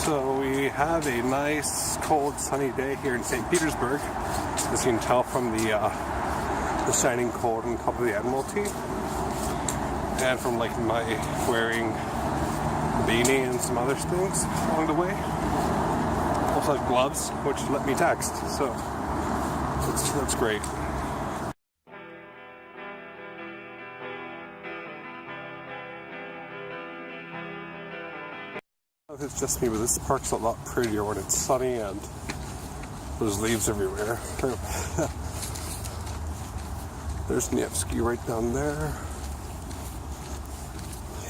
So we have a nice, cold, sunny day here in St. Petersburg, as you can tell from the shining cold on top of the Admiralty, and from like my wearing a beanie and some other things along the way. Also have gloves, which let me text, so that's great. It's just me, but this park's a lot prettier when it's sunny and there's leaves everywhere. There's Nevsky right down there.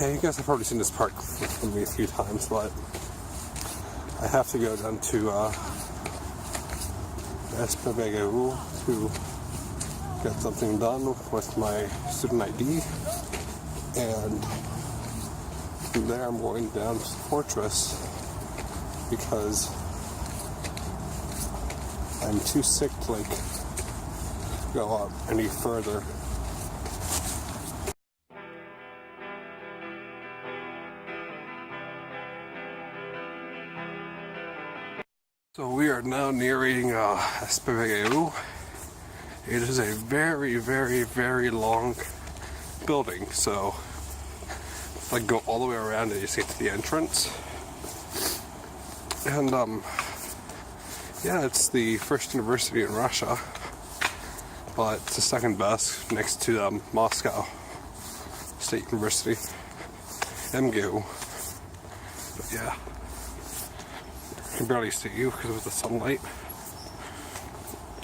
Yeah, you guys have probably seen this park from me a few times, but I have to go down to Espevegu to get something done with my student ID, and from there I'm going down to the fortress because I'm too sick to like go up any further. So we are now nearing Espevegu. It is a very, very, very long building, so like go all the way around and you see to the entrance. And yeah, it's the first university in Russia, but it's the second best next to Moscow State University, MGU. But yeah, I can barely see you because of the sunlight,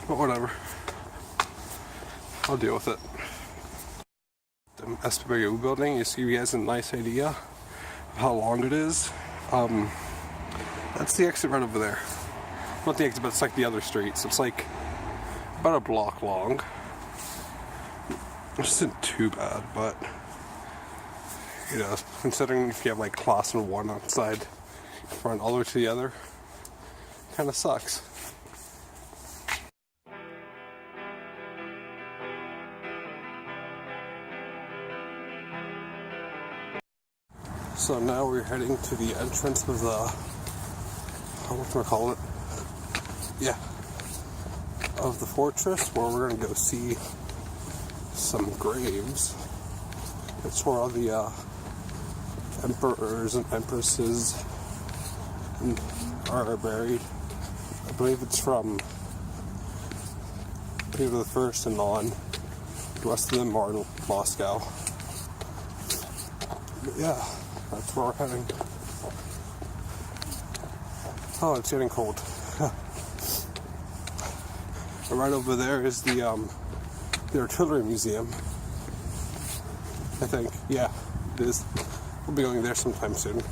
but whatever, I'll deal with it. The Espevegu building, you see, you guys a nice idea of how long it is. That's the exit right over there. Not the exit, but it's like the other street. So it's like about a block long. Which isn't too bad, but you know, considering if you have like class in one outside front all the way to the other, kind of sucks. So now we're heading to the entrance of the, what do I call it? Yeah, of the fortress, where we're gonna go see some graves. It's where all the emperors and empresses are buried. I believe it's from Peter the First and on. The rest of them are in Moscow. But yeah, that's where we're heading. Oh, it's getting cold. Right over there is the artillery museum. I think, yeah, it is. We'll be going there sometime soon,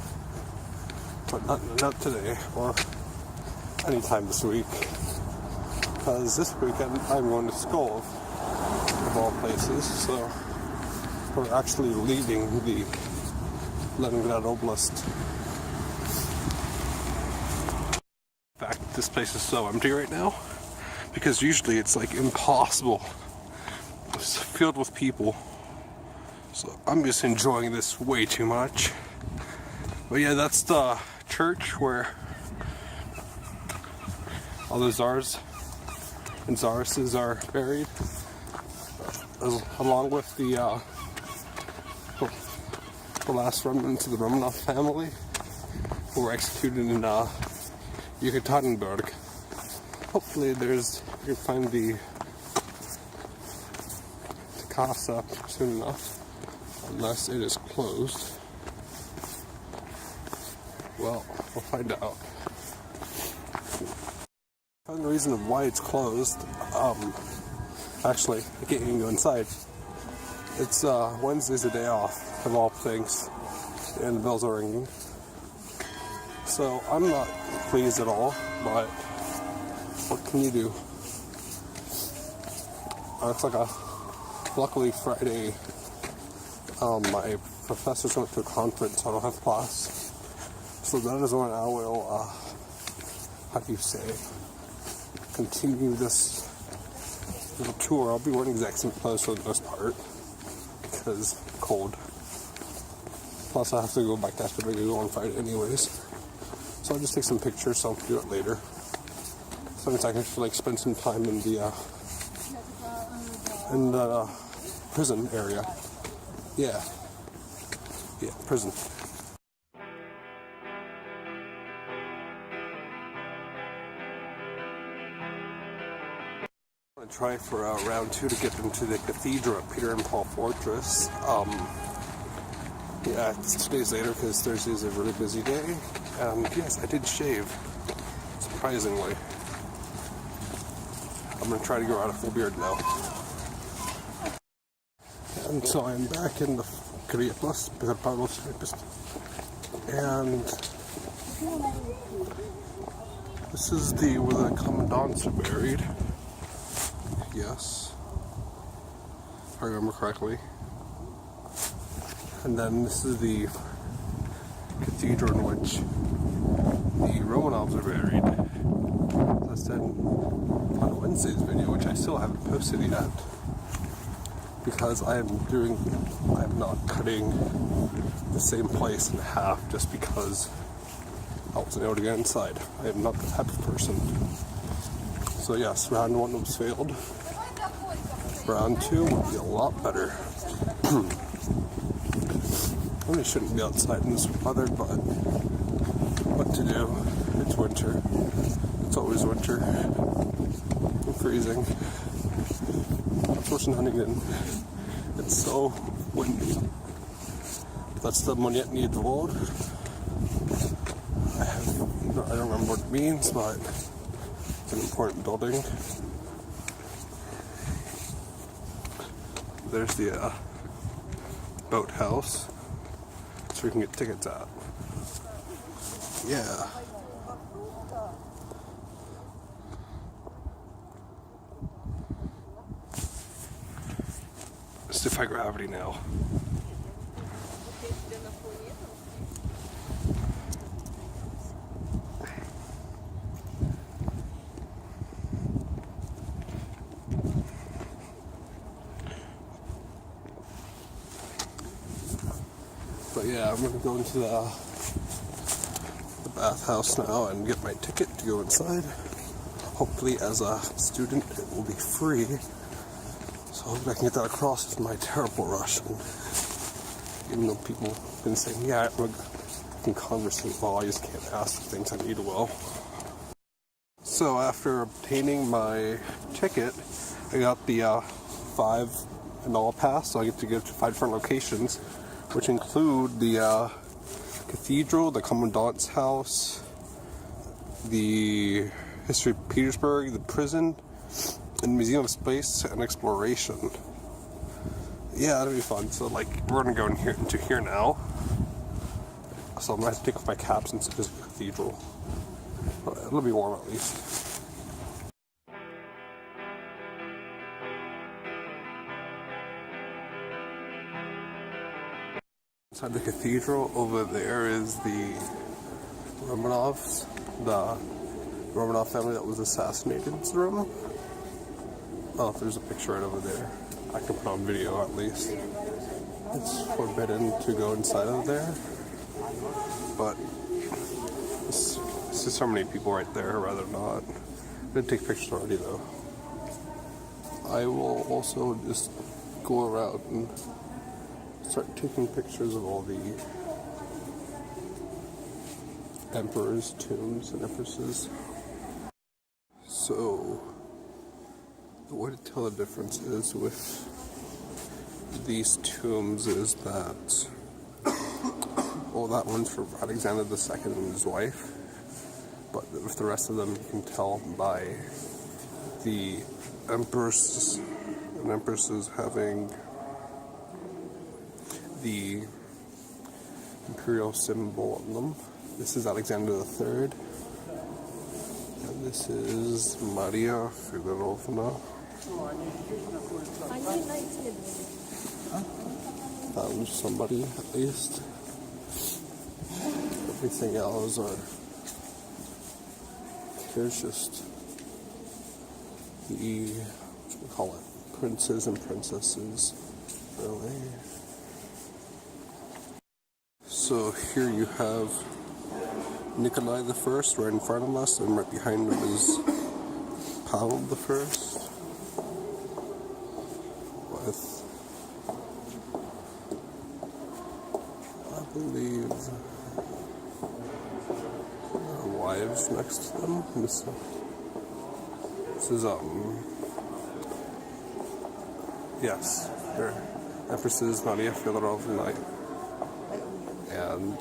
but not today or anytime this week. Because this weekend I'm going to school, of all places. So we're actually leaving the Leningrad Oblast. In fact, this place is so empty right now because usually it's like impossible. It's filled with people. So I'm just enjoying this way too much. But yeah, that's the church where all the czars and czaresses are buried, along with the last remnants of the Romanov family who were executed in Yekaterinburg. Hopefully you can find the casa soon enough, unless it is closed. Well, we'll find out. I found the reason of why it's closed. Actually, I can't even go inside. It's Wednesday's a day off, of all things, and the bells are ringing. So I'm not pleased at all, but what can you do? It's like luckily Friday, my professors went to a conference, so I don't have class. So that is when I will, how do you say, continue this little tour. I'll be wearing the exact same clothes for the most part, because cold. Plus I have to go back to Espevegu on Friday anyways. So I'll just take some pictures, so I'll do it later. Sometimes I can like spend some time in the prison area. Yeah, prison. I'm gonna try for round 2 to get into the cathedral at Peter and Paul Fortress. Yeah, it's 2 days later because Thursday is a really busy day. And yes, I did shave, surprisingly. I'm gonna try to grow out a full beard now. And so I'm back in the Korea Plus, and this is where the commandants are buried. Yes, if I remember correctly. And then this is the cathedral in which the Romanovs are buried. As I said on Wednesday's video, which I still haven't posted yet, because I'm not cutting the same place in half just because I wasn't able to get inside. I am not the type of person. So yes, round 1 was failed. Round 2 would be a lot better. I really shouldn't be outside in this weather, but what to do? It's winter. It's always winter. I'm freezing. Of course in Huntington, it's so windy. That's the Monetny Dvor. I don't remember what it means, but it's an important building. There's the boathouse. So we can get tickets out. Yeah. Let's defy gravity now. But yeah, I'm gonna go into the bathhouse now and get my ticket to go inside. Hopefully, as a student, it will be free. So I hope I can get that across with my terrible Russian. Even though people have been saying, yeah, I can conversate well, I just can't ask things I need well. So after obtaining my ticket, I got the 5 and all pass, so I get to go to 5 different locations, which include the cathedral, the commandant's house, the history of Petersburg, the prison, and the Museum of Space and Exploration. Yeah, that'll be fun. So like, we're gonna go into here now. So I'm gonna have to take off my cap since it is a cathedral. But it'll be warm at least. Inside the cathedral, over there is the Romanovs, the Romanov family that was assassinated room. Oh, there's a picture right over there. I can put on video at least. It's forbidden to go inside of there, but this is so many people right there, rather not. I did take pictures already though. I will also just go around and start taking pictures of all the emperors' tombs and empresses. So, the way to tell the difference is with these tombs is that, well, that one's for Alexander II and his wife, but with the rest of them you can tell by the emperors and empresses having the imperial symbol on them. This is Alexander III, and this is Maria Fedorovna. Found somebody at least. Everything else are. Here's just the, what we call it, princes and princesses, really. So here you have Nikolai the First right in front of us, and right behind him is Pavel the First. With, I believe, wives next to them. This is yes, they're Empresses Maria Fedorovna and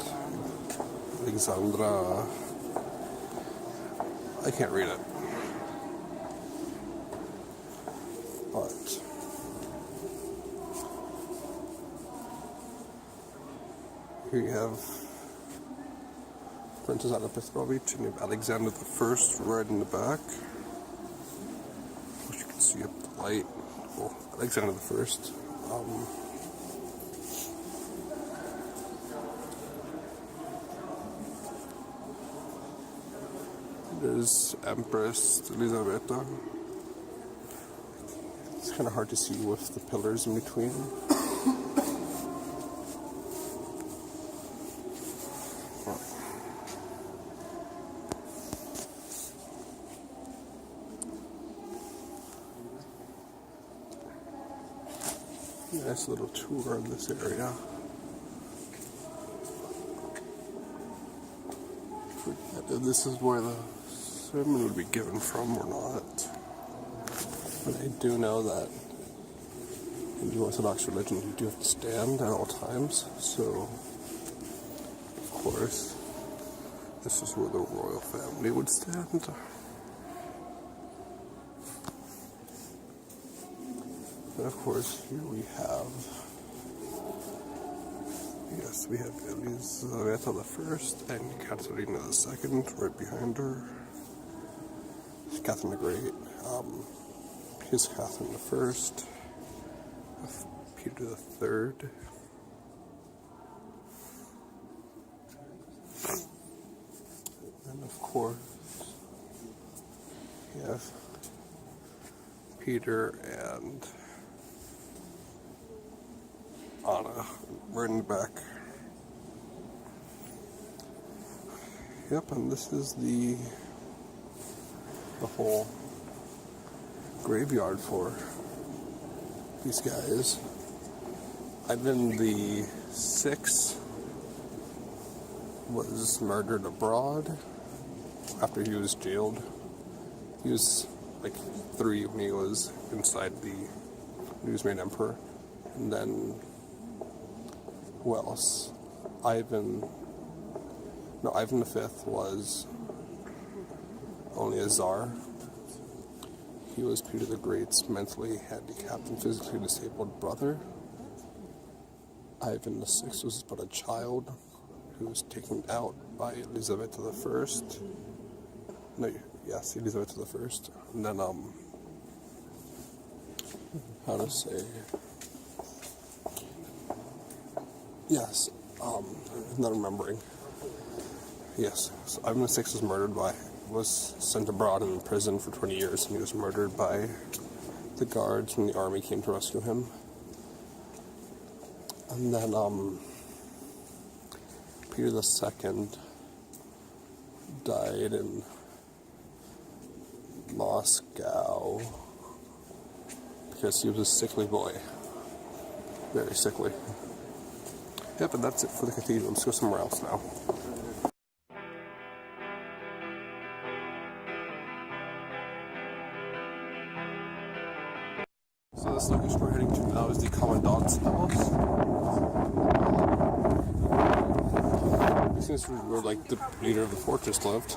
Alexandra. I can't read it, but here you have Princess Anna Petrovich and you have Alexander the First right in the back, which you can see up the light. Well, Alexander the First. There's Empress Elisabetta. It's kind of hard to see with the pillars in between. Nice little tour of this area. Forget if this is where the sermon would be given from or not. But I do know that in the Orthodox religion you do have to stand at all times. So, of course, this is where the royal family would stand. And of course, here we have, yes, we have Elisabetta the First and Katerina the Second right behind her. Catherine the Great, here's Catherine the First, Peter the Third. And of course, yes, Peter and Anna, right in the back. Yep, and this is the whole graveyard for these guys. Ivan the Sixth was murdered abroad after he was jailed. He was like 3 when he was inside when he was made emperor. And then who else? Ivan V was only a czar. He was Peter the Great's mentally handicapped and physically disabled brother. Ivan VI was but a child who was taken out by Elisabetta the First. Elisabetta the First. And then, how to say? Yes, I'm not remembering. Yes, so Ivan VI was sent abroad and in prison for 20 years, and he was murdered by the guards when the army came to rescue him. And then, Peter II died in Moscow because he was a sickly boy. Very sickly. Yep, and that's it for the cathedral. Let's go somewhere else now. So this location we're heading to now is the Commandant's house. This is where like the leader of the fortress lived.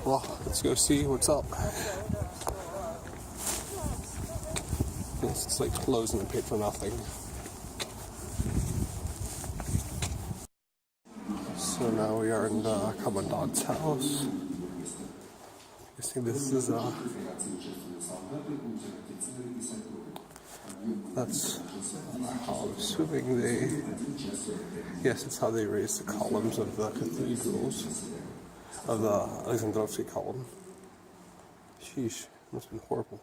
Well, let's go see what's up. Yes, it's like closed and paid for nothing. So now we are in the Commandant's house. You see, this is that's how I'm assuming yes, it's how they raise the columns of the cathedrals, of the Alexandrovsky column. Sheesh, must have been horrible.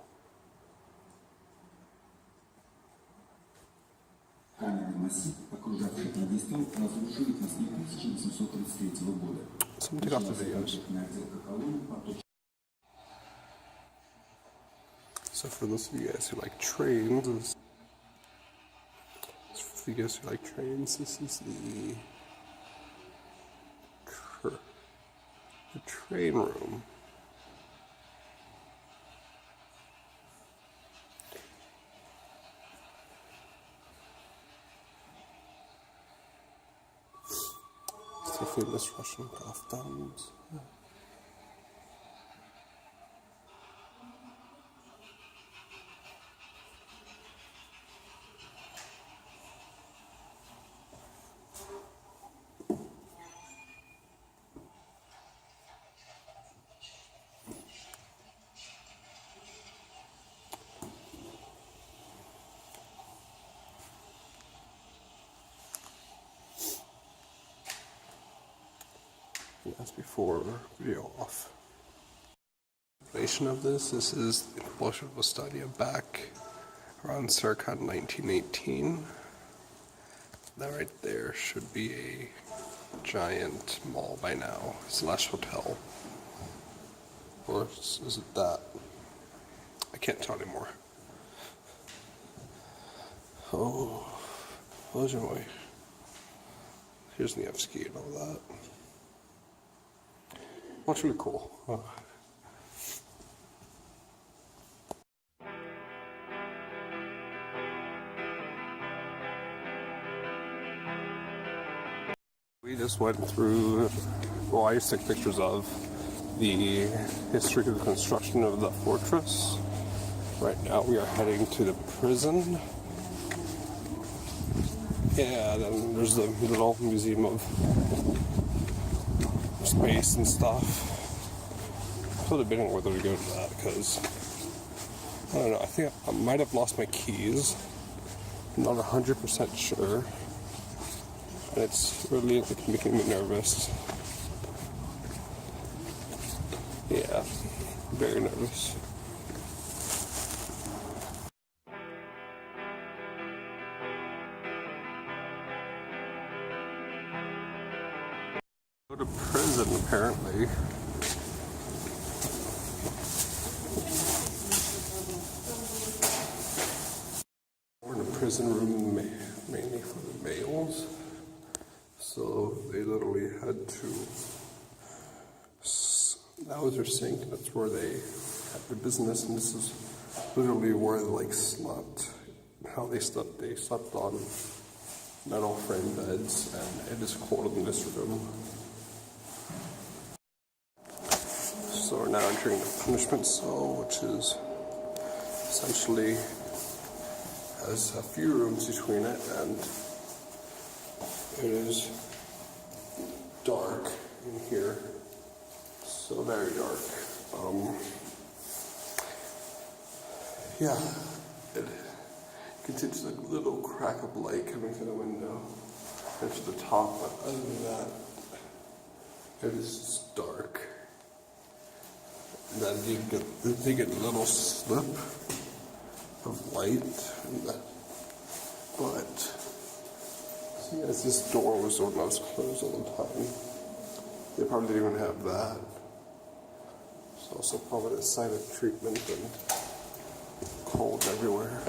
Someone take off the videos. So for those of you guys who like trains, this is the train room. It's the famous Russian golf diamonds. And that's before video off. Of this is the explosion of Stadia back around circa 1918. That right there should be a giant mall by now, slash hotel. Or is it that? I can't tell anymore. Oh, anyway. Here's Nevsky and all that. That's really cool. Oh. We just went through, well, I used to take pictures of the history of the construction of the fortress. Right now we are heading to the prison. Yeah, then there's the little museum of space and stuff. So debating whether to go to that because I don't know. I think I might have lost my keys. I'm not 100% sure, and it's really like making me nervous. Yeah, very nervous. Go to prison apparently. We're in a prison room mainly for the males, so they literally had to. That was their sink. That's where they had their business, and this is literally where they like slept. How they slept? They slept on metal frame beds, and it is cold in this room. So we're now entering the punishment cell, which is essentially has a few rooms between it, and it is dark in here, so very dark. Yeah, it continues like a little crack of light coming through the window and to the top, but other than that, it is just dark. And then you get a little slip of light, but see, as this door was the one that was closed all the time, they probably didn't even have that. It's also probably a silent treatment and cold everywhere.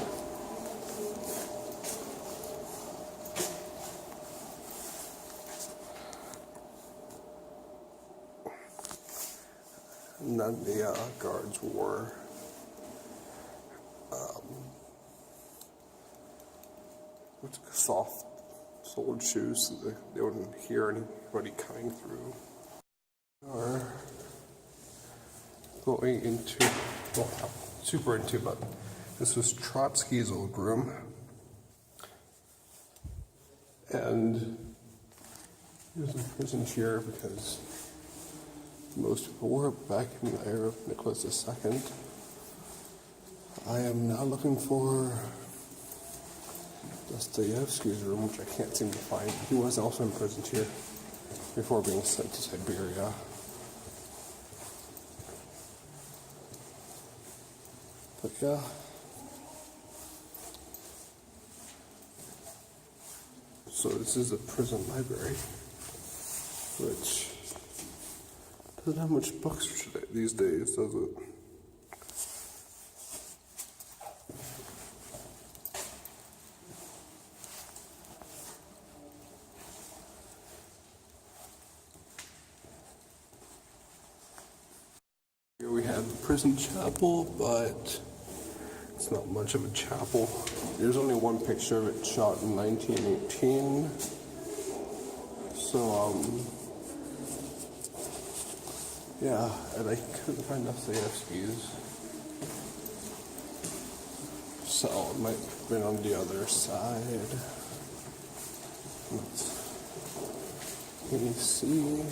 And then the guards wore soft soled shoes so that they wouldn't hear anybody coming through. Or going into, well, not super into, but this was Trotsky's old room. And he was imprisoned here because most people were back in the era of Nicholas II. I am now looking for Dostoevsky's room, which I can't seem to find. He was also imprisoned here before being sent to Siberia. But yeah. So this is a prison library, which doesn't have much books these days, does it? Here we have the prison chapel, but it's not much of a chapel. There's only one picture of it shot in 1918. So, yeah, and I couldn't find Dostoevsky's. So it might have been on the other side. Let me see.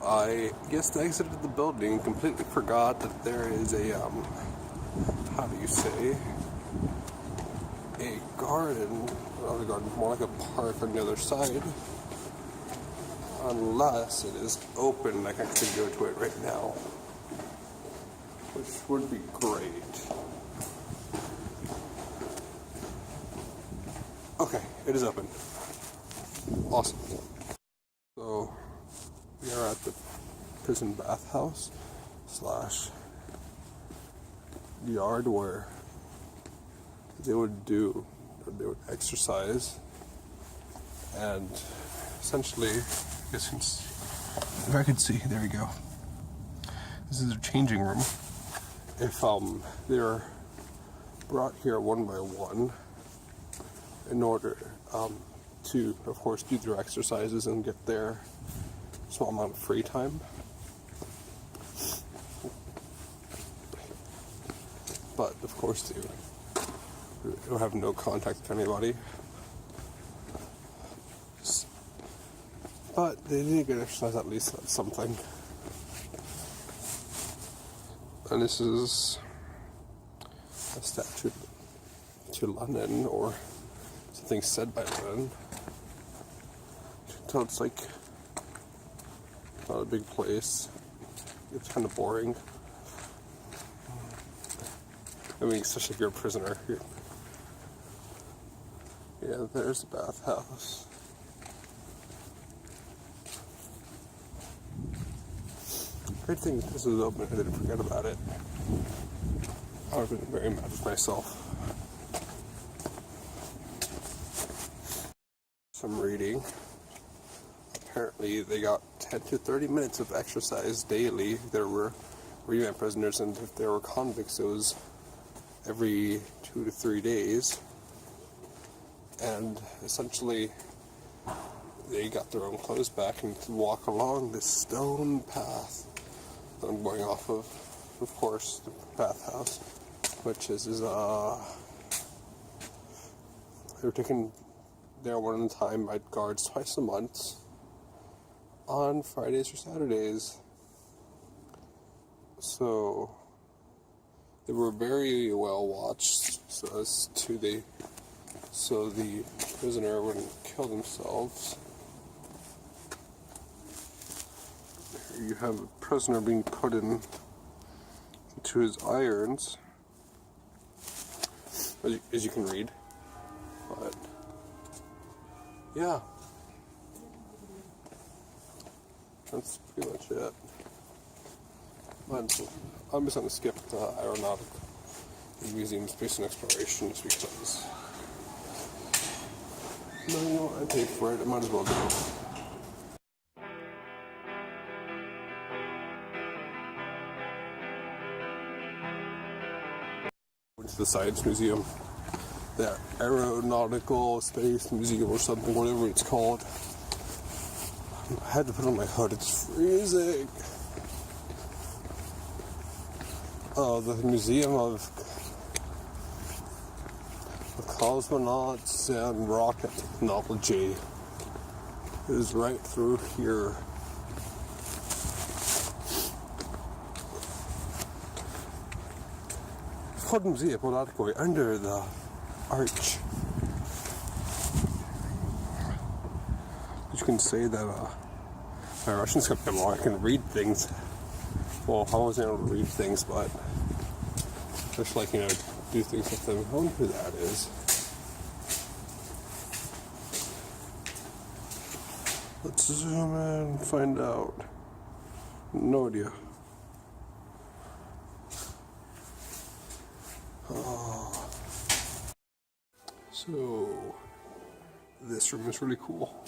I just exited the building and completely forgot that there is a, how do you say, a garden, not a garden, more like a park on the other side. Unless it is open, I can actually go to it right now, which would be great. Okay, it is open. Awesome. So, we are at the prison bathhouse / yard where they would exercise, and essentially, if I could see, there we go. This is a changing room. If they're brought here one by one in order to, of course, do their exercises and get their small amount of free time. But of course they will have no contact with anybody. But they need to get exercise, at least that's something. And this is a statue to Lenin, or something said by Lenin. So it's like not a big place. It's kind of boring. I mean, especially if you're a prisoner. Yeah, there's the bathhouse. Great thing this is open. I didn't forget about it. I would have been very mad with myself. Some reading. Apparently they got 10 to 30 minutes of exercise daily. There were remand prisoners, and if there were convicts, it was every 2 to 3 days. And essentially they got their own clothes back and could walk along this stone path that I'm going off of course, the bathhouse, which is they were taken there one at a time by guards twice a month on Fridays or Saturdays. So they were very well watched, so the prisoner wouldn't kill themselves. Here you have a prisoner being put into his irons, as you can read. But yeah, that's pretty much it. I'm just going to skip the aeronautical museum, space and exploration, just because I paid for it. I might as well go. Went to the Science Museum, the Aeronautical Space Museum or something, whatever it's called. I had to put on my hood. It's freezing. Oh, the Museum of Cosmonauts and Rocket Technology is right through here. It's called Museum of under the arch. You can say that my Russian's kept them long. I can read things. Well, I wasn't able to read things, but just do things with them. I wonder who that is. Let's zoom in and find out. No idea. Oh. So, this room is really cool.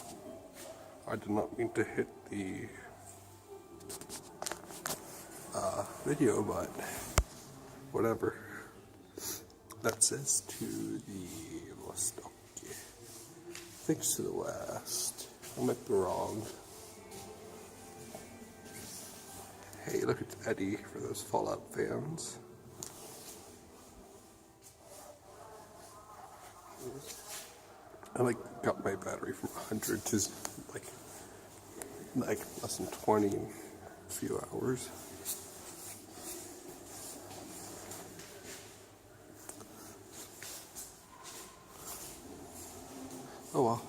I did not mean to hit the video, but whatever. That says to the Vostok. Thanks to the west. I might be wrong. Hey, look at Eddie for those Fallout fans. I got my battery from 100 to like less than 20 in a few hours. Oh well.